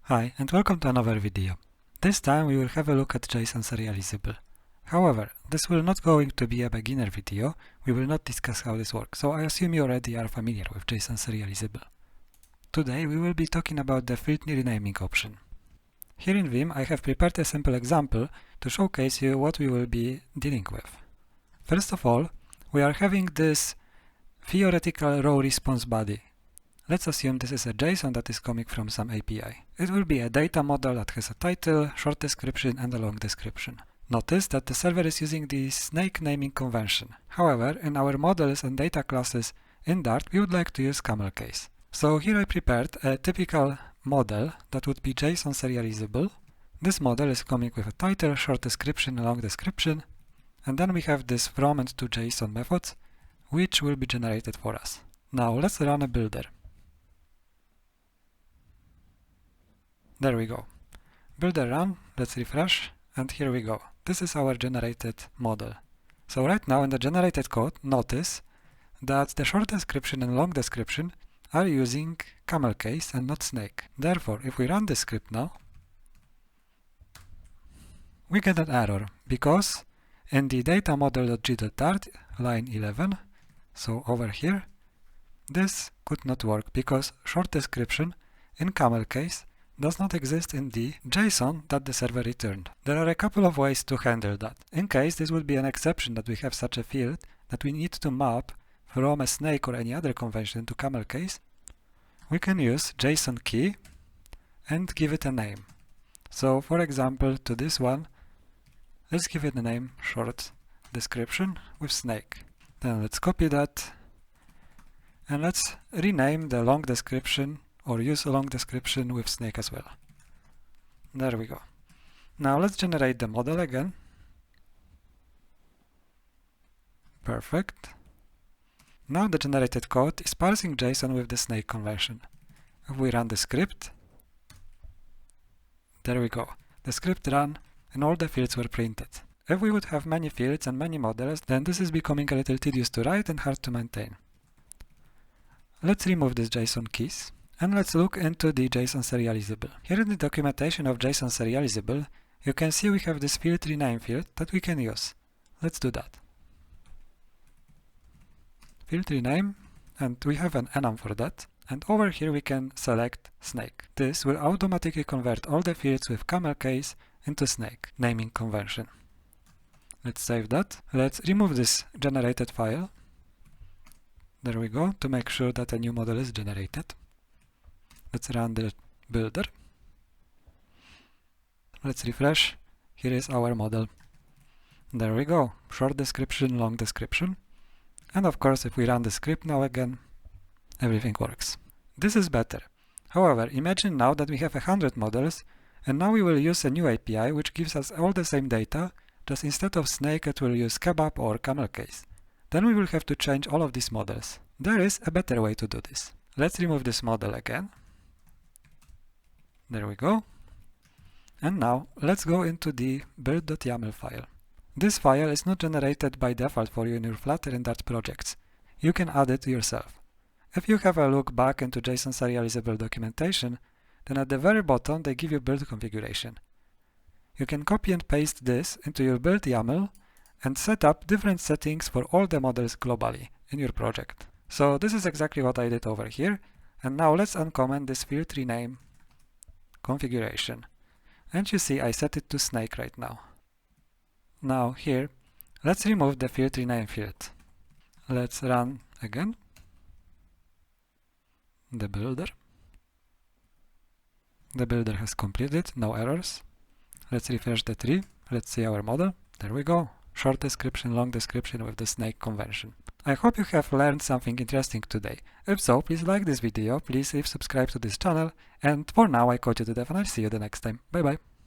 Hi, and welcome to another video. This time we will have a look at JSON serializable. However, this will not going to be a beginner video. We will not discuss how this works, so I assume you already are familiar with JSON serializable. Today we will be talking about the field renaming option. Here in Vim I have prepared a simple example to showcase you what we will be dealing with. First of all, we are having this theoretical row response body. Let's assume this is a JSON that is coming from some API. It will be a data model that has a title, short description and a long description. Notice that the server is using the snake naming convention. However, in our models and data classes in Dart, we would like to use camel case. So here I prepared a typical model that would be JSON serializable. This model is coming with a title, short description, a long description, and then we have this from and to JSON methods, which will be generated for us. Now let's run a builder. There we go. Builder run, let's refresh, and here we go. This is our generated model. So right now in the generated code, notice that the short description and long description are using camel case and not snake. Therefore, if we run this script now, we get an error because in the data model.g.dart line 11, so over here, this could not work because short description in camel case does not exist in the JSON that the server returned. There are a couple of ways to handle that. In case this would be an exception that we have such a field that we need to map from a snake or any other convention to camel case, we can use JSON key and give it a name. So for example, to this one, let's give it a name short description with snake. Then let's copy that and let's rename the long description or use a long description with snake as well. There we go. Now let's generate the model again. Perfect. Now the generated code is parsing JSON with the snake convention. If we run the script, there we go. The script ran and all the fields were printed. If we would have many fields and many models, then this is becoming a little tedious to write and hard to maintain. Let's remove these JSON keys. And let's look into the JSON serializable. Here in the documentation of JSON serializable, you can see we have this field rename field that we can use. Let's do that. Field rename, and we have an enum for that. And over here we can select snake. This will automatically convert all the fields with camel case into snake naming convention. Let's save that. Let's remove this generated file. There we go, to make sure that a new model is generated. Let's run the builder. Let's refresh. Here is our model. There we go. Short description, long description. And of course, if we run the script now again, everything works. This is better. However, imagine now that we have 100 models, and now we will use a new API which gives us all the same data, just instead of snake it will use kebab or camel case. Then we will have to change all of these models. There is a better way to do this. Let's remove this model again. There we go. And now let's go into the build.yaml file. This file is not generated by default for you in your Flutter and Dart projects. You can add it yourself. If you have a look back into JSON serializable documentation, then at the very bottom they give you build configuration. You can copy and paste this into your build YAML and set up different settings for all the models globally in your project. So this is exactly what I did over here. And now let's uncomment this field rename configuration. And you see I set it to snake right now. Now here, let's remove the field rename field. Let's run again the builder. The builder has completed, no errors. Let's refresh the tree. Let's see our model. There we go. Short description, long description with the snake convention. I hope you have learned something interesting today. If so, please like this video, please subscribe to this channel, and for now I call you to death and I'll see you the next time. Bye bye.